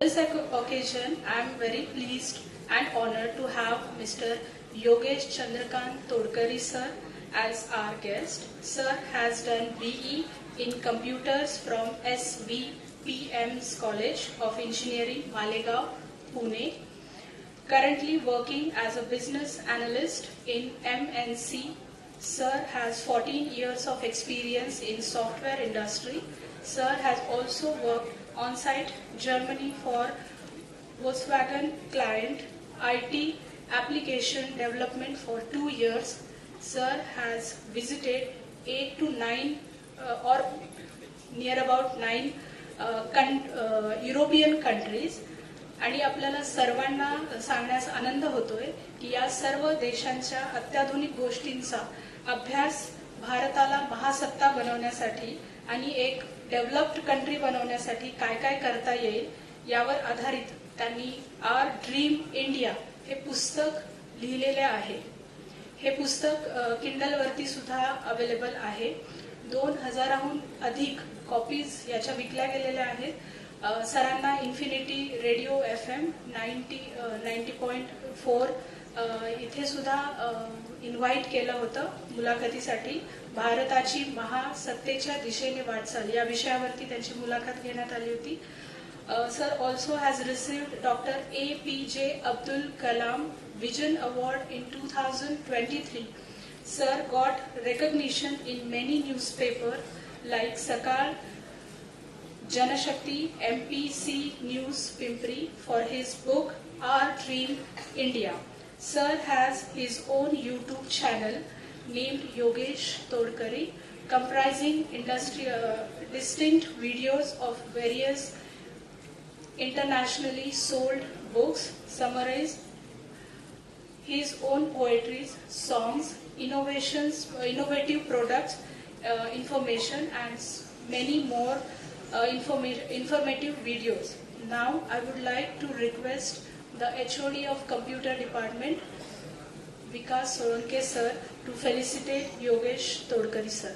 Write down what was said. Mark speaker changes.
Speaker 1: this occasion, I am very pleased and honored to have Mr. Yogesh Chandrakant Todkari sir as our guest. Sir has done BE in computers from SVPM's College of Engineering, Malegaon, Pune. Currently working as a business analyst in MNC. Sir has 14 years of experience in software industry. Sir has also worked on-site Germany for Volkswagen client IT application development for 2 years. Sir has visited 8 to 9 or near about 9 European countries. आणि आपल्याला सर्वांना सांगण्यास आनंद होतोय की या सर्व देशांच्या अत्याधुनिक गोष्टींचा अभ्यास भारताला महासत्ता बनवण्यासाठी आणि एक डेव्हलप्ड कंट्री बनवण्यासाठी काय काय करता येईल यावर आधारित त्यांनी आवर ड्रीम इंडिया हे पुस्तक लिहिलेले आहे. हे पुस्तक किंडल वरती सुद्धा अवेलेबल आहे. 2000हून अधिक कॉपीज याच्या विकल्या गेलेल्या आहेत. सरांना इन्फिनिटी रेडिओ FM 90.4 इथे सुद्धा इन्व्हाइट केलं होतं मुलाखतीसाठी. भारताची महासत्तेच्या दिशेने वाटचाल या विषयावरती त्यांची मुलाखत घेण्यात आली होती. Sir also has received Dr. APJ Abdul Kalam Vision Award in 2023. Sir got recognition in many newspapers like Sakal, Janashakti, MPC News Pimpri for his book Our Dream India. Sir has his own YouTube channel named Yogesh Todkari, comprising distinct videos of various internationally sold books, summarize his own poetries, songs, innovative products, information and many more informative videos. Now I would like to request the HOD of Computer Department, Vikas Solanke sir, to felicitate Yogesh Todkari sir.